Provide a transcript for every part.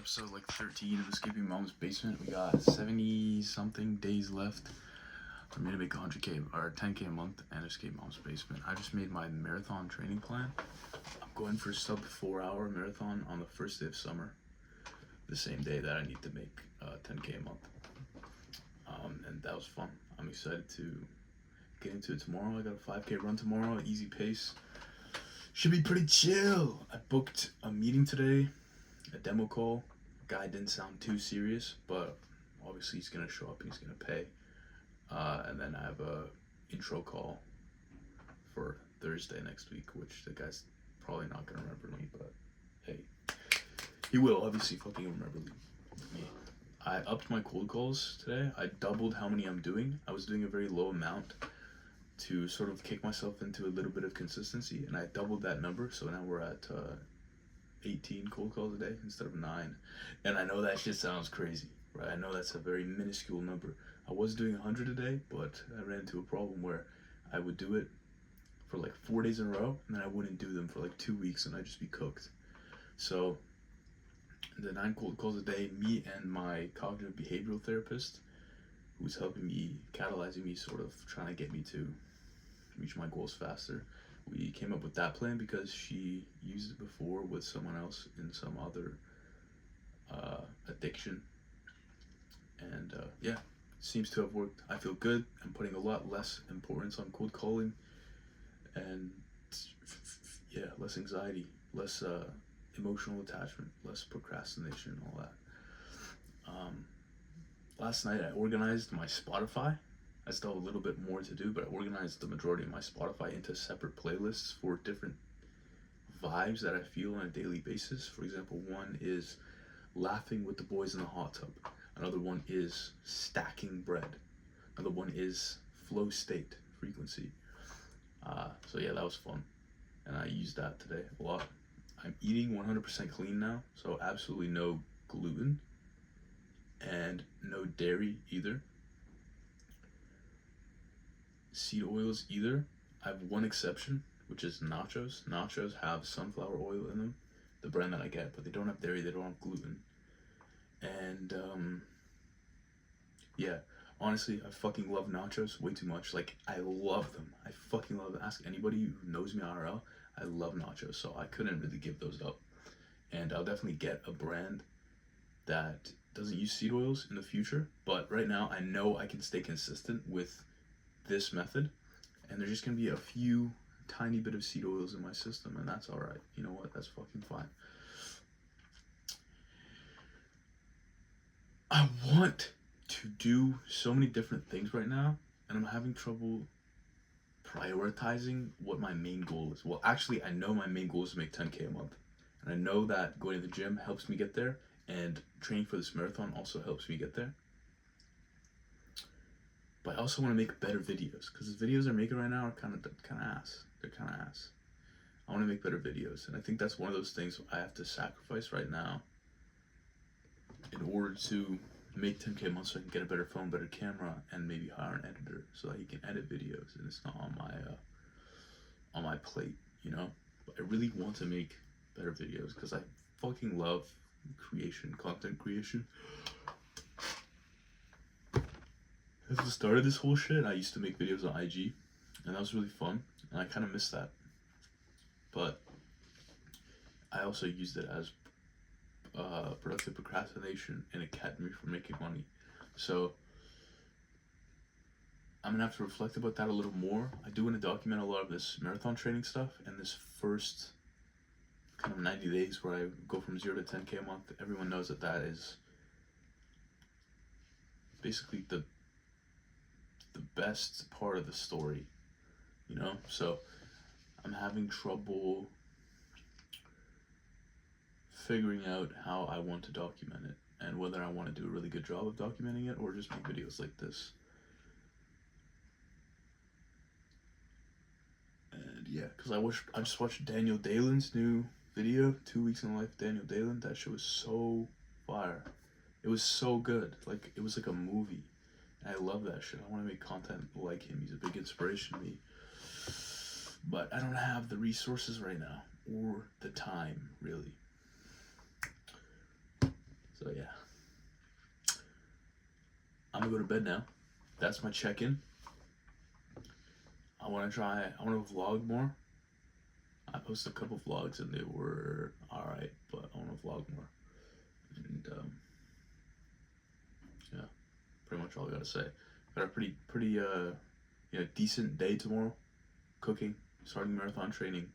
episode like 13 of Escaping Mom's Basement. We got 70 something days left for me to make 100k or 10k a month and Escape Mom's Basement. I just made my marathon training plan. I'm going for a sub 4-hour marathon on the first day of summer, the same day that I need to make 10k a month. And that was fun. I'm excited to get into it tomorrow. I got a 5k run tomorrow, easy pace. Should be pretty chill. I booked a meeting today, a demo call. Guy didn't sound too serious, but obviously he's gonna show up and he's gonna pay. And then I have a intro call for Thursday next week, which the guy's probably not gonna remember me, but hey, he will obviously fucking remember me. I upped my cold calls today. I doubled how many I'm doing. I was doing a very low amount to sort of kick myself into a little bit of consistency, and I doubled that number, so now we're at 18 cold calls a day instead of 9. And I know that shit sounds crazy, right? I know that's a very minuscule number. I was doing 100 a day, but I ran into a problem where I would do it for like 4 days in a row, and then I wouldn't do them for like 2 weeks, and I'd just be cooked. So the 9 cold calls a day, me and my cognitive behavioral therapist, who's helping me, catalyzing me, sort of trying to get me to reach my goals faster. We came up with that plan because she used it before with someone else in some other addiction. And yeah, seems to have worked. I feel good. I'm putting a lot less importance on cold calling. And yeah, less anxiety, less emotional attachment, less procrastination, all that. Last night I organized my Spotify. I still have a little bit more to do, but I organized the majority of my Spotify into separate playlists for different vibes that I feel on a daily basis. For example, one is laughing with the boys in the hot tub. Another one is stacking bread. Another one is flow state frequency. So yeah, that was fun. And I used that today a lot. I'm eating 100% clean now, so absolutely no gluten and no dairy either. Seed oils either. I have one exception, which is nachos. Nachos have sunflower oil in them, the brand that I get, but they don't have dairy, they don't have gluten. And yeah, honestly, I fucking love nachos way too much. Like, I love them. I fucking love them. Ask anybody who knows me IRL. I love nachos, so I couldn't really give those up. And I'll definitely get a brand that doesn't use seed oils in the future, but right now I know I can stay consistent with this method, and there's just gonna be a few tiny bit of seed oils in my system, and that's all right. You know what? That's fucking fine. I want to do so many different things right now, and I'm having trouble prioritizing what my main goal is. Well, actually, I know my main goal is to make 10k a month, and I know that going to the gym helps me get there, and training for this marathon also helps me get there. But I also want to make better videos, because the videos I'm making right now are kind of ass. They're kind of ass. I want to make better videos, and I think that's one of those things I have to sacrifice right now in order to make 10k a month, so I can get a better phone, better camera, and maybe hire an editor so that he can edit videos and it's not on my plate, you know. But I really want to make better videos because I fucking love content creation. At the start of this whole shit, I used to make videos on IG, and that was really fun, and I kind of miss that. But I also used it as productive procrastination and academy for making money. So I'm gonna have to reflect about that a little more. I do want to document a lot of this marathon training stuff and this first kind of 90 days where I go from 0 to 10k a month. Everyone knows that that is basically the best part of the story, you know. So I'm having trouble figuring out how I want to document it and whether I want to do a really good job of documenting it or just make videos like this. And yeah, because I just watched Daniel Dalen's new video, 2 Weeks in the Life of Daniel Dalen. That shit was so fire. It was so good. Like, it was like a movie. And I love that shit. I want to make content like him. He's a big inspiration to me. But I don't have the resources right now or the time, really. So yeah, I'm gonna go to bed now. That's my check-in. I want to vlog more. I posted a couple vlogs and they were alright, but I want to vlog more. And yeah, pretty much all I gotta say. Got a pretty decent day tomorrow. Cooking, starting marathon training,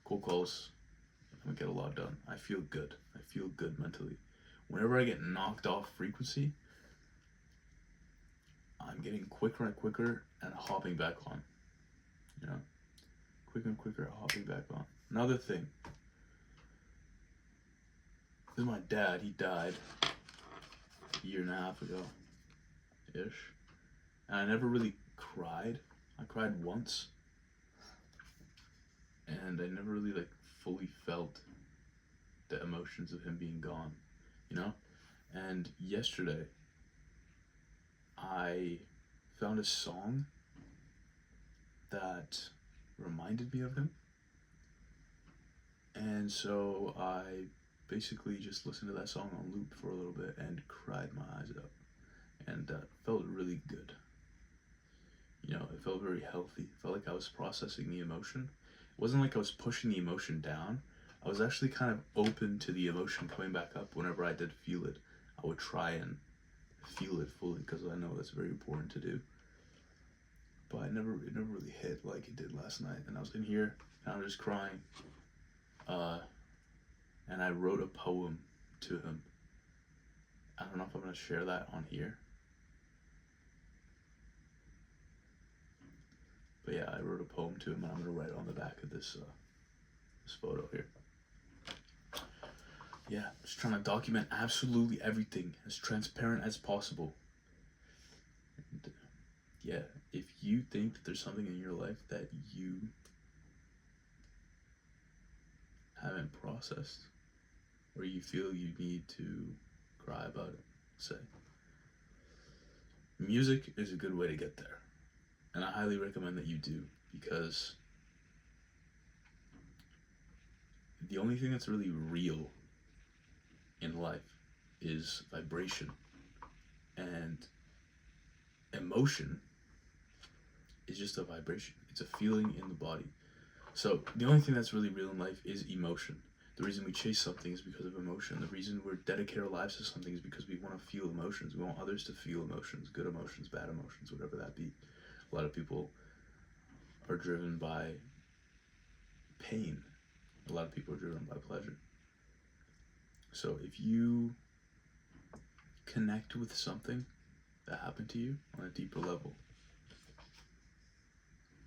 cold calls. I'm gonna get a lot done. I feel good. I feel good mentally. Whenever I get knocked off frequency, I'm getting quicker and quicker and hopping back on. You know, quicker and quicker hopping back on. Another thing. This is my dad. He died a year and a half ago, ish. And I never really cried. I cried once. And I never really like fully felt the emotions of him being gone, you know? And yesterday, I found a song that reminded me of him. And so I basically just listened to that song on loop for a little bit and cried my eyes out. And felt really good. You know, it felt very healthy. It felt like I was processing the emotion. It wasn't like I was pushing the emotion down. I was actually kind of open to the emotion coming back up whenever I did feel it. I would try and feel it fully because I know that's very important to do. But it never really hit like it did last night. And I was in here and I was just crying. And I wrote a poem to him. I don't know if I'm going to share that on here. But yeah, I wrote a poem to him and I'm going to write it on the back of this photo here. Yeah, just trying to document absolutely everything as transparent as possible. And, yeah, if you think that there's something in your life that you haven't processed, or you feel you need to cry about it, say. Music is a good way to get there. And I highly recommend that you do, because the only thing that's really real in life is vibration. And emotion is just a vibration. It's a feeling in the body. So the only thing that's really real in life is emotion. The reason we chase something is because of emotion. The reason we dedicate our lives to something is because we want to feel emotions. We want others to feel emotions, good emotions, bad emotions, whatever that be. A lot of people are driven by pain. A lot of people are driven by pleasure. So if you connect with something that happened to you on a deeper level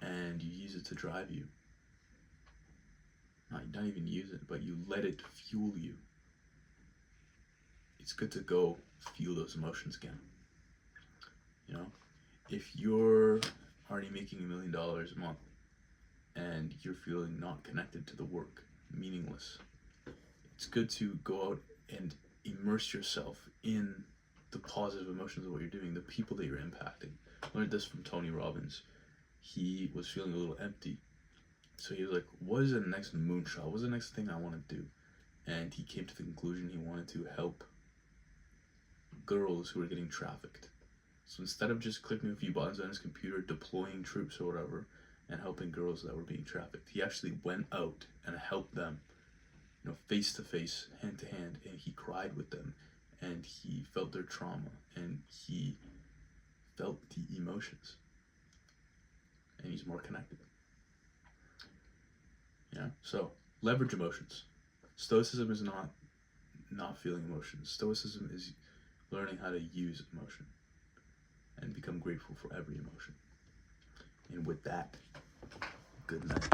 and you use it to drive you, not even use it, but you let it fuel you, it's good to go feel those emotions again. You know, if you're already making $1 million a month and you're feeling not connected to the work, meaningless, it's good to go out and immerse yourself in the positive emotions of what you're doing, the people that you're impacting. I learned this from Tony Robbins. He was feeling a little empty. So he was like, what is the next moonshot? What's the next thing I want to do? And he came to the conclusion he wanted to help girls who were getting trafficked. So instead of just clicking a few buttons on his computer, deploying troops or whatever, and helping girls that were being trafficked, he actually went out and helped them, you know, face to face, hand to hand, and he cried with them, and he felt their trauma, and he felt the emotions, and he's more connected. Yeah, so leverage emotions. Stoicism is not feeling emotions. Stoicism is learning how to use emotion and become grateful for every emotion. And with that, good night.